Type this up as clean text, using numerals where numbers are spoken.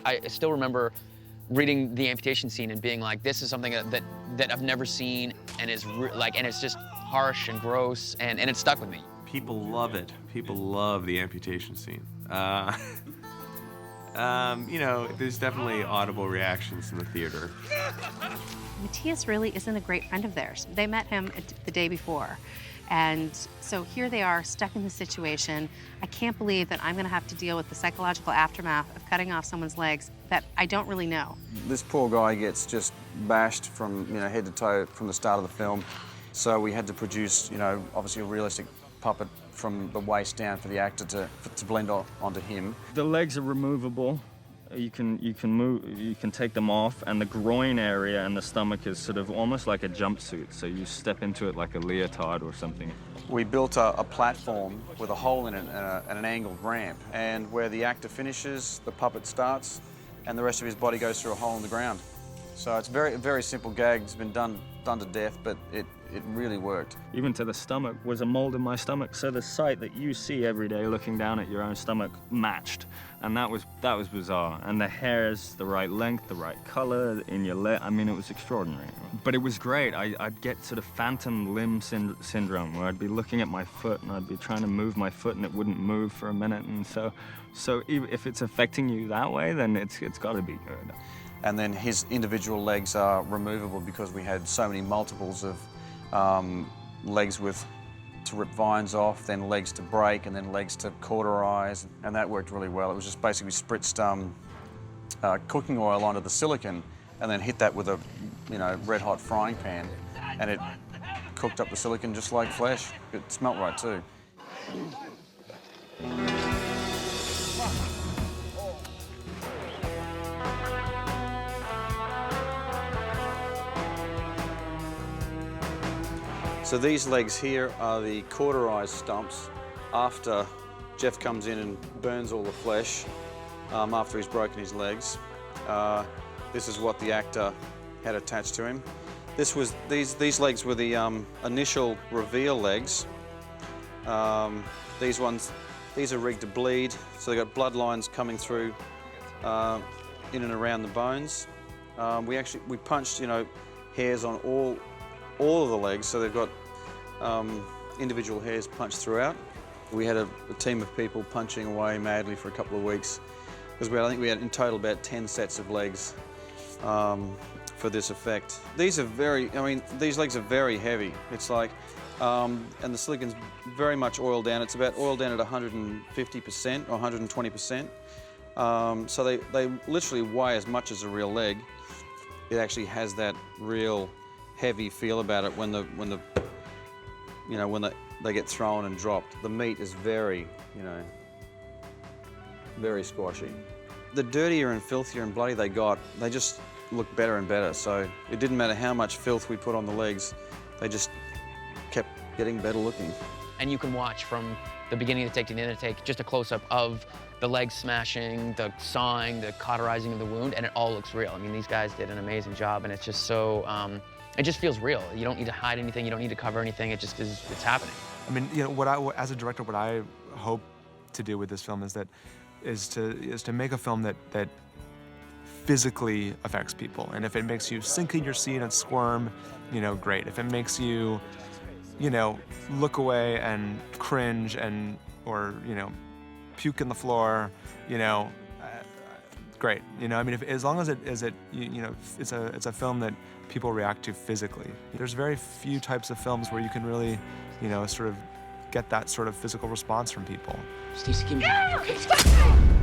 I still remember reading the amputation scene and being like, this is something that I've never seen, and is and it's just harsh and gross, and it stuck with me. People love it. People love the amputation scene. You know, there's definitely audible reactions in the theater. Matthias really isn't a great friend of theirs. They met him the day before. And so here they are, stuck in this situation. I can't believe that I'm gonna have to deal with the psychological aftermath of cutting off someone's legs that I don't really know. This poor guy gets just bashed from, you know, head to toe from the start of the film. So we had to produce, you know, obviously a realistic puppet from the waist down for the actor to blend onto him. The legs are removable. You can take them off, and the groin area and the stomach is sort of almost like a jumpsuit, so you step into it like a leotard or something. We built a platform with a hole in it and an angled ramp, and where the actor finishes, the puppet starts, and the rest of his body goes through a hole in the ground. So it's very simple gag. It's been done to death, but it really worked. Even to the stomach was a mold in my stomach, so the sight that you see every day looking down at your own stomach matched, and that was bizarre. And the hairs, the right length, the right color in your leg. I mean, it was extraordinary. But it was great. I'd get sort of phantom limb syndrome, where I'd be looking at my foot and I'd be trying to move my foot and it wouldn't move for a minute. And so if it's affecting you that way, then it's got to be good. And then his individual legs are removable because we had so many multiples of legs to rip vines off, then legs to break, and then legs to cauterize, and that worked really well. It was just basically spritzed cooking oil onto the silicone and then hit that with a, you know, red-hot frying pan, and it cooked up the silicone just like flesh. It smelt right too. So these legs here are the cauterized stumps after Jeff comes in and burns all the flesh after he's broken his legs. This is what the actor had attached to him. These legs were the initial reveal legs. These are rigged to bleed, so they've got blood lines coming through in and around the bones. We punched, you know, hairs on all of the legs, so they've got individual hairs punched throughout. We had a team of people punching away madly for a couple of weeks, because I think we had in total about 10 sets of legs for this effect. These legs are very heavy. It's like, and the silicone's very much oiled down. It's about oiled down at 150% or 120%. So they literally weigh as much as a real leg. It actually has that real heavy feel about it when they get thrown and dropped. The meat is very, you know, very squashy. The dirtier and filthier and bloody they got, they just looked better and better. So it didn't matter how much filth we put on the legs, they just kept getting better looking. And you can watch from the beginning of the take to the end of the take, just a close-up of the legs smashing, the sawing, the cauterizing of the wound, and it all looks real. I mean, these guys did an amazing job, and it's just so, it just feels real. You don't need to hide anything, you don't need to cover anything, it just is, it's happening. I mean, you know, as a director, what I hope to do with this film is to make a film that physically affects people. And if it makes you sink in your seat and squirm, you know, great. If it makes you, you know, look away and cringe or, you know, puke in the floor, you know, great. You know, I mean, as long as it's a film that people react to physically. There's very few types of films where you can really, you know, sort of get that sort of physical response from people. Stacey, give me that, okay?